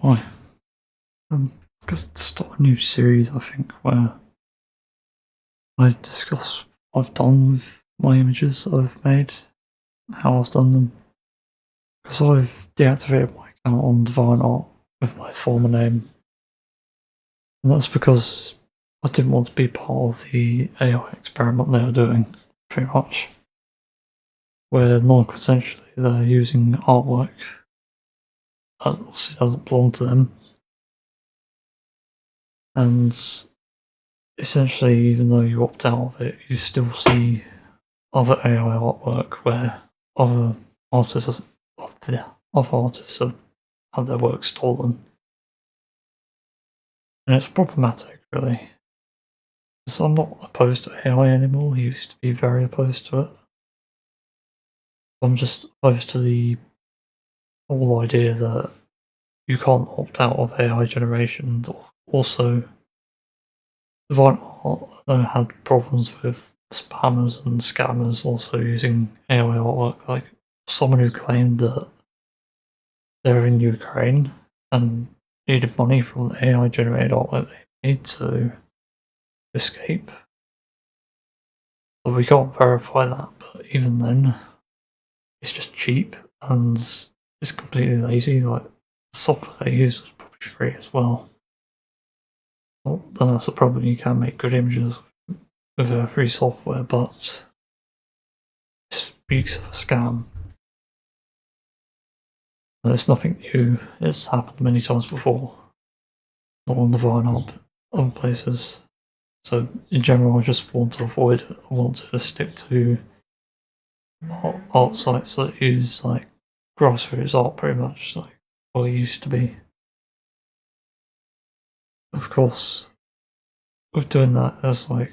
Why? I'm gonna start a new series, I think, where I discuss what I've done with my images that I've made, how I've done them. Because I've deactivated my account on Divine Art with my former name, and that's because I didn't want to be part of the AI experiment they were doing, pretty much. Where non-consensually they're using artwork that obviously doesn't belong to them. And essentially, even though you opt out of it, you still see other AI artwork where other artists, have had their work stolen. And it's problematic, really. Because I'm not opposed to AI anymore. I used to be very opposed to it. I'm just opposed to the whole idea that you can't opt out of AI generation. Also, Divine Art had problems with spammers and scammers also using AI artwork. Like someone who claimed that they're in Ukraine and needed money from the AI generated artwork they made to escape. But we can't verify that, but even then, it's just cheap and it's completely lazy. Like, the software they use was probably free as well. Well, then that's the problem, you can make good images with free software, but it speaks of a scam. And it's nothing new, it's happened many times before. Not on the Vine Art, but other places. So in general, I just want to avoid it. I want to stick to art sites that use like grassroots art, pretty much like what it used to be. Of course, with doing that, there's like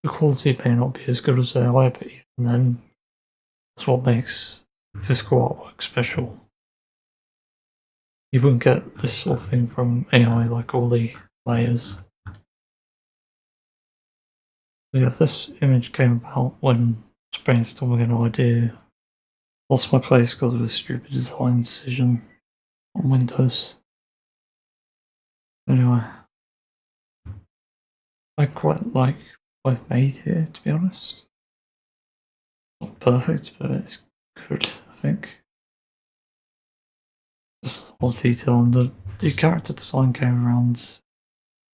the quality may not be as good as AI, but even then, that's what makes physical artwork special. You wouldn't get this sort of thing from AI, like all the layers. So yeah, this image came about when I was brainstorming an idea. Lost my place because of a stupid design decision on Windows. Anyway, I quite like what I've made here, to be honest. Not perfect, but it's good, I think. Just a lot of detail, and the character design came around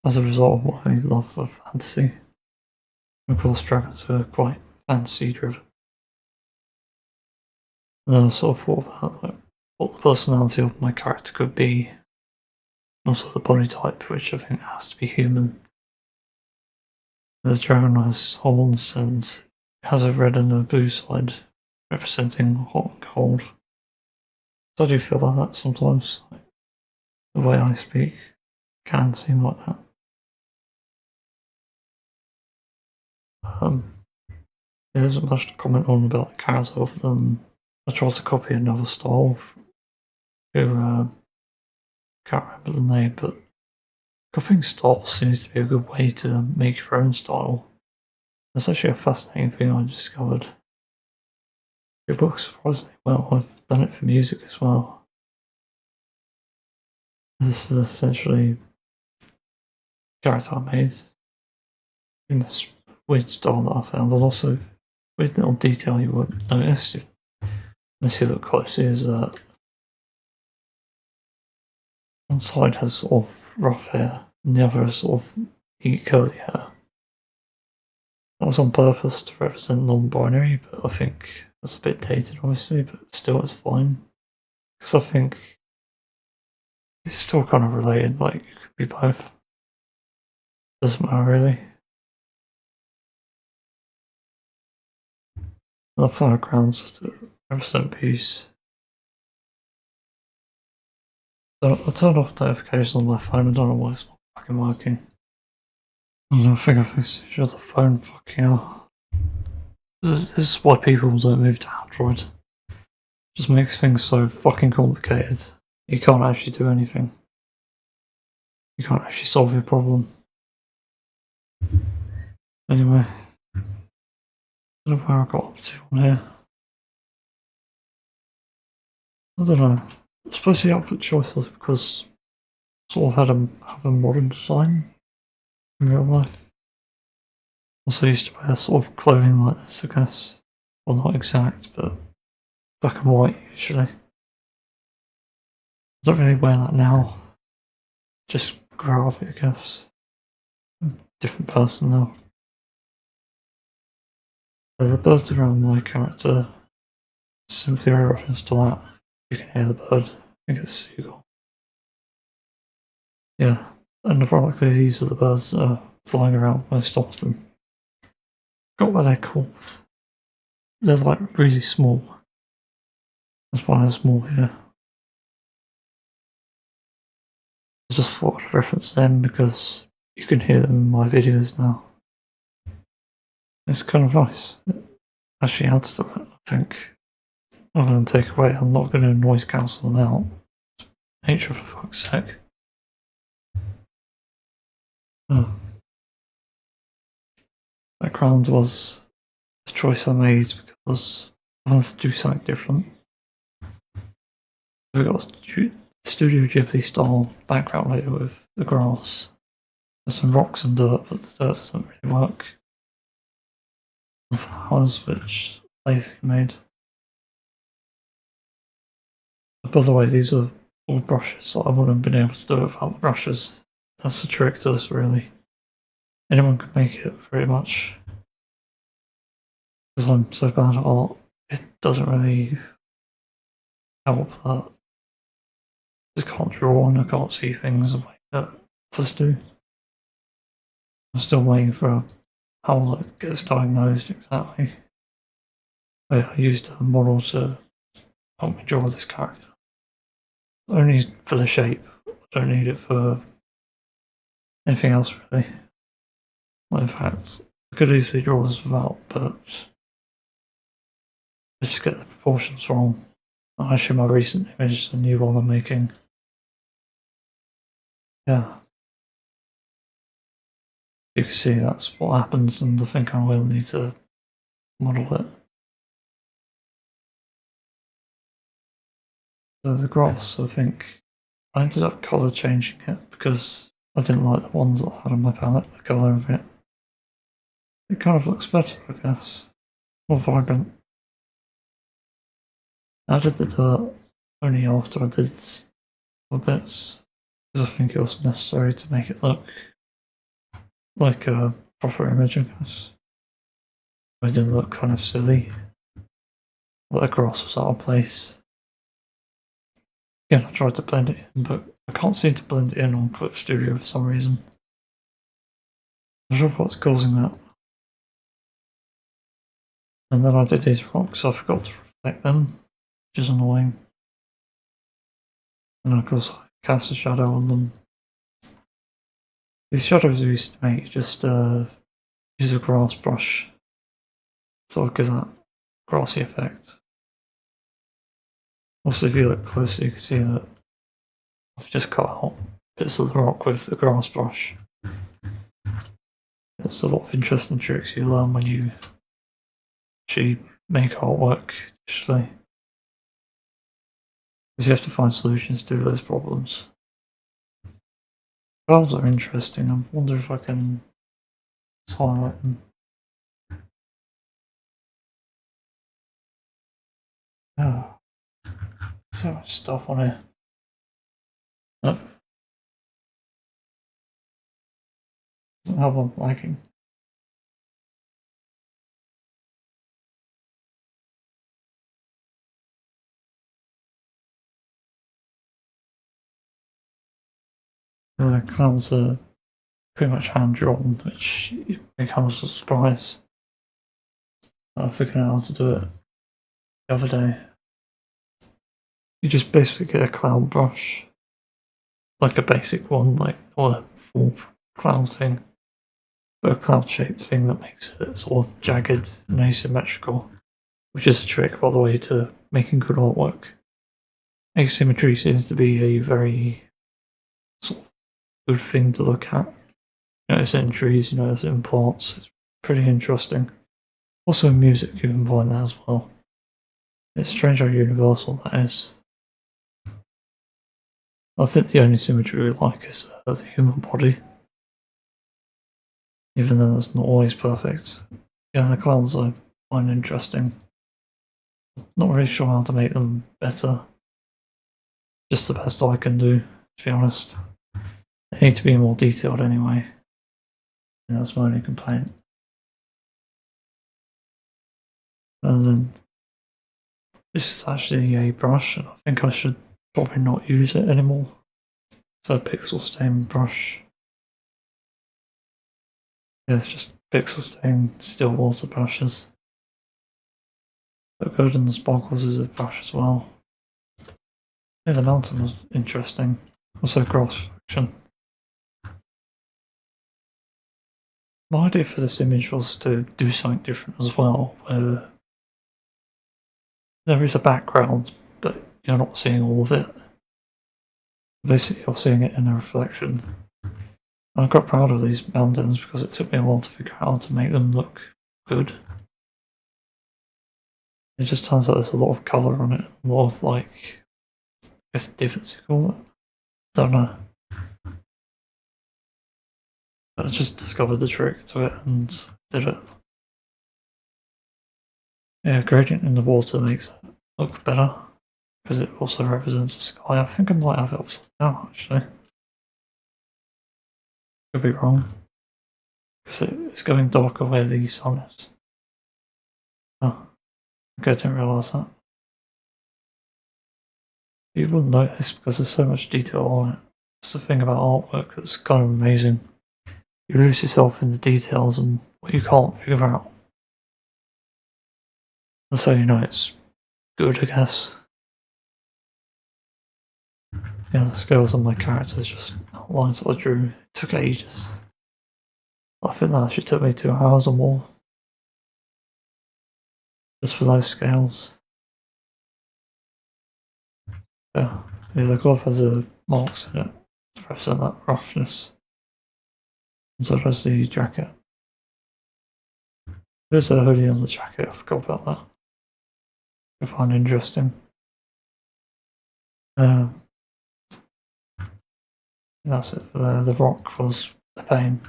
as a result of what I love of fantasy. And of course, dragons are quite fantasy driven. And then I sort of thought about like, what the personality of my character could be, also the body type, which I think has to be human. The dragon has horns and has a red and a blue side representing hot and cold. So I do feel like that sometimes. Like, the way I speak can seem like that. There isn't much to comment on about the character other than I tried to copy another style who can't remember the name, but copying styles seems to be a good way to make your own style. That's actually a fascinating thing I discovered. It works surprisingly well. I've done it for music as well. This is essentially a character I made in this weird style that I found, and also weird little detail you wouldn't notice unless you look closely is that one side has sort of rough hair and the other has sort of curly hair. That was on purpose to represent non-binary, but I think that's a bit dated obviously, but still it's fine. Because I think it's still kind of related, like it could be both. Doesn't matter really. The foregrounds to represent peace. So I turned off notifications on my phone, I don't know why it's not fucking working. I think I fixed it, the phone fucking hell. This is why people don't move to Android. It just makes things so fucking complicated. You can't actually do anything. You can't actually solve your problem. Anyway, I don't know where I got up to on here. I don't know. I suppose the outfit choice was because I sort of have a modern design in real life. Also used to wear sort of clothing like this, I guess. Well, not exact, but black and white usually. I don't really wear that now. Just grow up, I guess. I'm a different person now. The birds around my character simply a reference to that. You can hear the bird. I think it's a seagull. Yeah, and ironically, these are the birds that are flying around most often. Got what they're called. They're like really small. That's why they're small here. I just thought I'd reference them because you can hear them in my videos now. It's kind of nice. It actually adds to it, I think. Other than take away, I'm not going to noise cancel them out. Nature, for fuck's sake. Oh. Background was the choice I made because I wanted to do something different. We got a Studio Ghibli style background layer with the grass. There's some rocks and dirt, but the dirt doesn't really work. And flowers, which Lazy made. By the way, these are all brushes, so I wouldn't have been able to do it without the brushes. That's the trick to this, really. Anyone can make it, pretty much. Because I'm so bad at art, it doesn't really help that I just can't draw and I can't see things the way that others do. I'm still waiting for how it gets diagnosed exactly. I used a model to help me draw this character. Only for the shape. I don't need it for anything else really. Well, in fact, I could easily draw this without, but I just get the proportions wrong. Actually, my recent image is a new one I'm making. Yeah. You can see that's what happens, and I think I will need to model it. So the grass, I think, I ended up colour changing it because I didn't like the ones that I had on my palette, the colour of it. It kind of looks better, I guess. More vibrant. I did the dirt only after I did the bits, because I think it was necessary to make it look like a proper image, I guess. It did look kind of silly. But the grass was out of place. Again, I tried to blend it in, but I can't seem to blend it in on Clip Studio for some reason. I'm not sure what's causing that. And then I did these rocks, I forgot to reflect them, which is annoying. And of course I cast a shadow on them. These shadows are easy to make, just use a grass brush. Sort of give that grassy effect. Also, if you look closer, you can see that I've just cut out bits of the rock with the grass brush. There's a lot of interesting tricks you learn when you actually make artwork digitally. Because you have to find solutions to those problems. Clouds are interesting. I wonder if I can highlight them. Oh, so much stuff on here. Oh, doesn't have one liking. The clouds are pretty much hand drawn, which becomes a surprise. I figured out how to do it the other day. You just basically get a cloud brush, like a basic one, like or a full cloud thing, but a cloud shaped thing that makes it sort of jagged and asymmetrical, which is a trick, by the way, to making good artwork. Asymmetry seems to be a very sort of good thing to look at. You notice it in trees, you notice it in plants. It's pretty interesting. Also in music, you can find that as well. It's strange how universal that is. I think the only symmetry we like is the human body, even though that's not always perfect. Yeah, the clouds I find interesting. Not really sure how to make them better. Just the best I can do, to be honest. They need to be more detailed anyway. And that's my only complaint. And then this is actually a brush, and I think I should probably not use it anymore. So pixel stain brush. Yeah, it's just pixel stain still water brushes. The golden sparkles is a brush as well. Yeah, the mountain was interesting. Also grass reflection. My idea for this image was to do something different as well, where there is a background, but you're not seeing all of it. Basically, you're seeing it in a reflection. I'm quite proud of these mountains because it took me a while to figure out how to make them look good. It just turns out there's a lot of colour on it, a lot of like, I guess difference you call it. Don't know. But I just discovered the trick to it and did it. Yeah, gradient in the water makes it look better because it also represents the sky. I think I might have it upside down actually. Could be wrong. Because it's going darker where the sun is. Oh, okay, I didn't realise that. You wouldn't notice because there's so much detail on it. That's the thing about artwork that's kind of amazing. You lose yourself in the details and what you can't figure out. And so you know it's good, I guess. Yeah, the scales on my characters just outlines that I drew. It took ages. I think that actually took me 2 hours or more. Just for those scales. Yeah, the glove has marks in it to represent that roughness. And so does the jacket. There's a hoodie on the jacket, I forgot about that. I find interesting. That's it for there. The rock was a pain.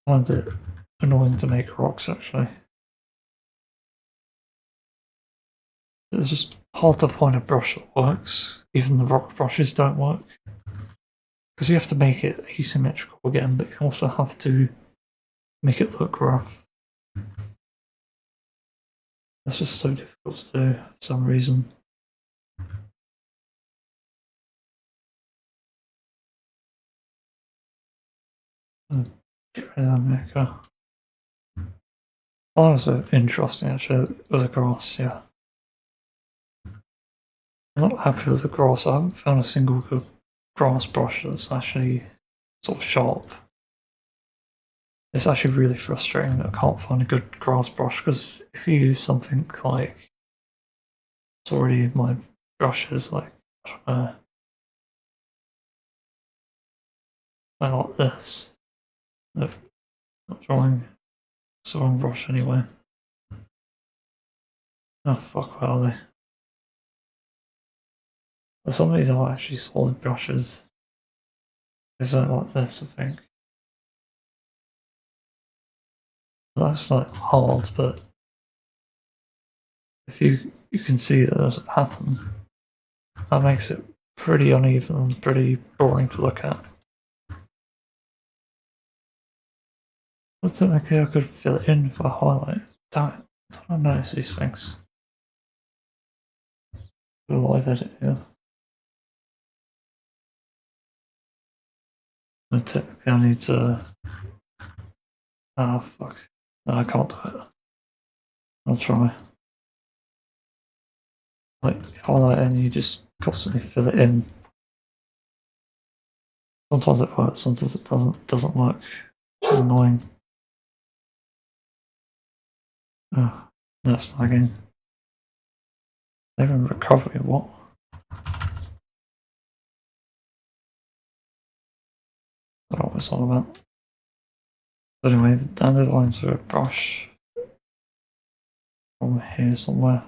I find it annoying to make rocks actually. It's just hard to find a brush that works. Even the rock brushes don't work. Because you have to make it asymmetrical again, but you also have to make it look rough. That's just so difficult to do for some reason. Get rid of that maker. Oh, that was interesting actually, with the grass, yeah. I'm not happy with the grass. I haven't found a single good grass brush that's actually sort of sharp. It's actually really frustrating that I can't find a good grass brush because if you use something like it's already in my brushes, like I don't know, I like this. No, not drawing. It's the wrong brush anyway. Oh fuck, where are they? Well, some of these are actually solid brushes. They don't like this, I think. That's like hard, but if you can see that there's a pattern, that makes it pretty uneven and pretty boring to look at. I don't think I could fill it in if I highlight. Damn it, I don't notice these things. Do a live edit here. And technically I need to... Ah, fuck. No, I can't do it. I'll try. Like, highlight and you just constantly fill it in. Sometimes it works, sometimes it doesn't work, which is annoying. Oh, no, it's lagging. Even recovery, what? I don't know what it's all about. But anyway, the dandelions are a brush from here somewhere.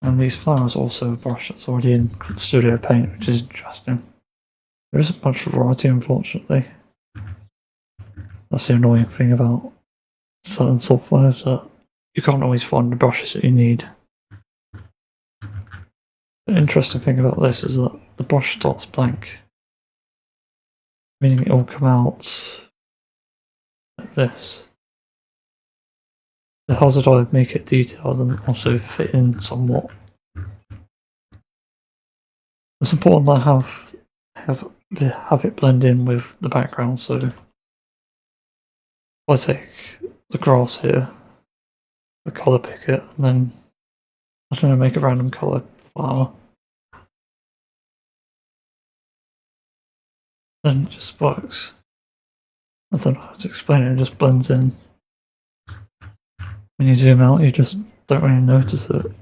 And these flowers also a brush that's already in Studio Paint, which is interesting. There isn't much variety, unfortunately. That's the annoying thing about certain softwares, that you can't always find the brushes that you need. The interesting thing about this is that the brush starts blank, meaning it will come out like this. So how did I make it detailed and also fit in somewhat? It's important that I have it blend in with the background. So if I take the grass here, the colour pick it, and then I don't know, make a random colour flower, then it just works. I don't know how to explain it, it just blends in. When you zoom out, you just don't really notice it. It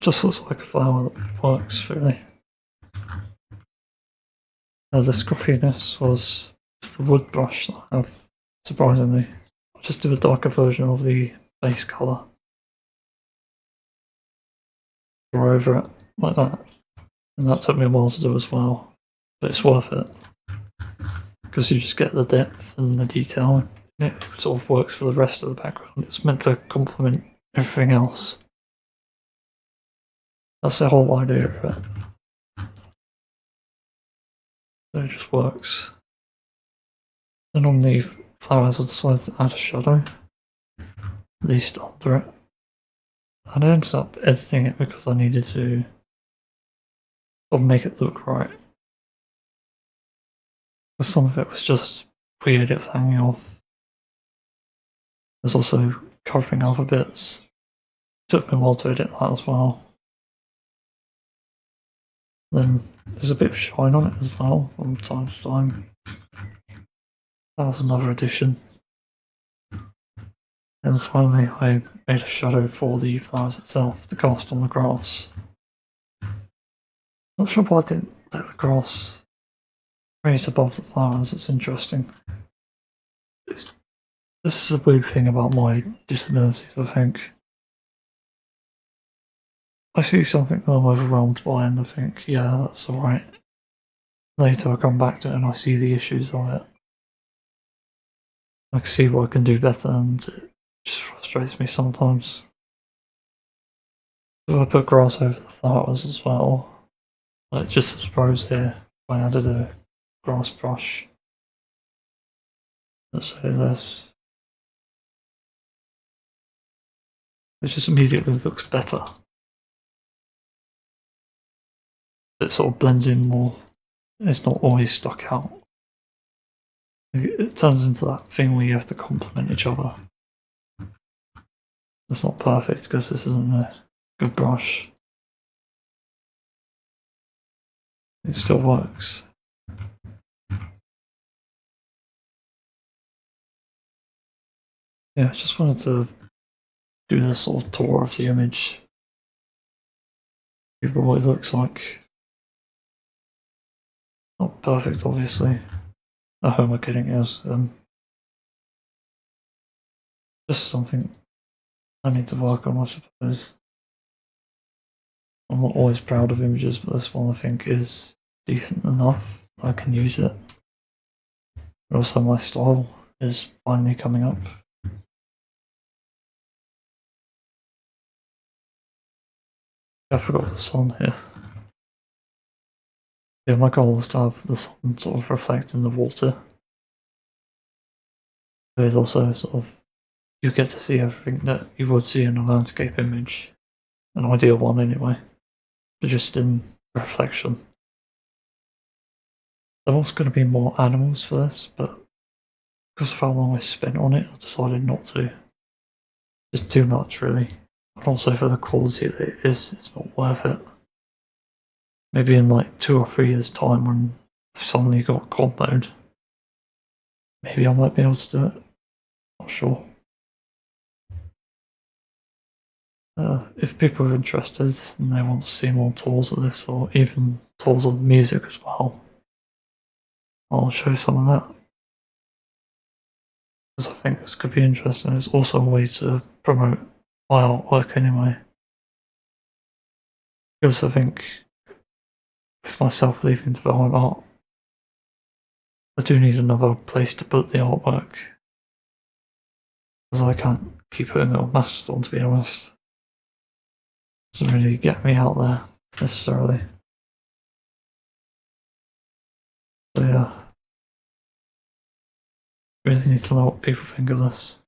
just looks like a flower that works, really. The scruffiness was the wood brush that I have, surprisingly. I just do a darker version of the base colour. Draw over it, like that. And that took me a while to do as well. But it's worth it. Because you just get the depth and the detail. And it sort of works for the rest of the background. It's meant to complement everything else. That's the whole idea of it. So it just works. Then on the flowers I decided to add a shadow, at least under it. And I ended up editing it because I needed to sort of make it look right. Because some of it was just weird, it was hanging off. There's also covering other bits. It took me a while to edit that as well. Then there's a bit of shine on it as well from time to time. That was another addition. And finally I made a shadow for the flowers itself to cast on the grass. Not sure why I didn't let the grass raise above the flowers, it's interesting. This is a weird thing about my disabilities, I think. I see something that I'm overwhelmed by and I think, yeah, that's alright. Later I come back to it and I see the issues of it. I can see what I can do better and it just frustrates me sometimes. So I put grass over the flowers as well. Like just as rows here, I added a grass brush. Let's say this. It just immediately looks better. It sort of blends in more. It's not always stuck out. It turns into that thing where you have to complement each other. It's not perfect because this isn't a good brush. It still works. Yeah, I just wanted to do this sort of tour of the image. See what it looks like. Not perfect, obviously. The home marketing is just something I need to work on, I suppose. I'm not always proud of images, but this one I think is decent enough. I can use it. But also my style is finally coming up. I forgot the sun here. Yeah, my goal was to have the sun sort of reflect in the water. But it also sort of, you get to see everything that you would see in a landscape image. An ideal one anyway. But just in reflection. There was going to be more animals for this, but because of how long I spent on it, I decided not to. Just too much, really. And also for the quality that it is, it's not worth it. Maybe in like 2 or 3 years' time when I've suddenly got comp mode, maybe I might be able to do it. Not sure. If people are interested and they want to see more tours of this, or even tours of music as well, I'll show some of that. Because I think this could be interesting. It's also a way to promote my artwork anyway. Because I think with myself leaving Divine Art, I do need another place to put the artwork. Because I can't keep putting it on Mastodon, to be honest. Doesn't really get me out there necessarily. So yeah, really need to know what people think of this.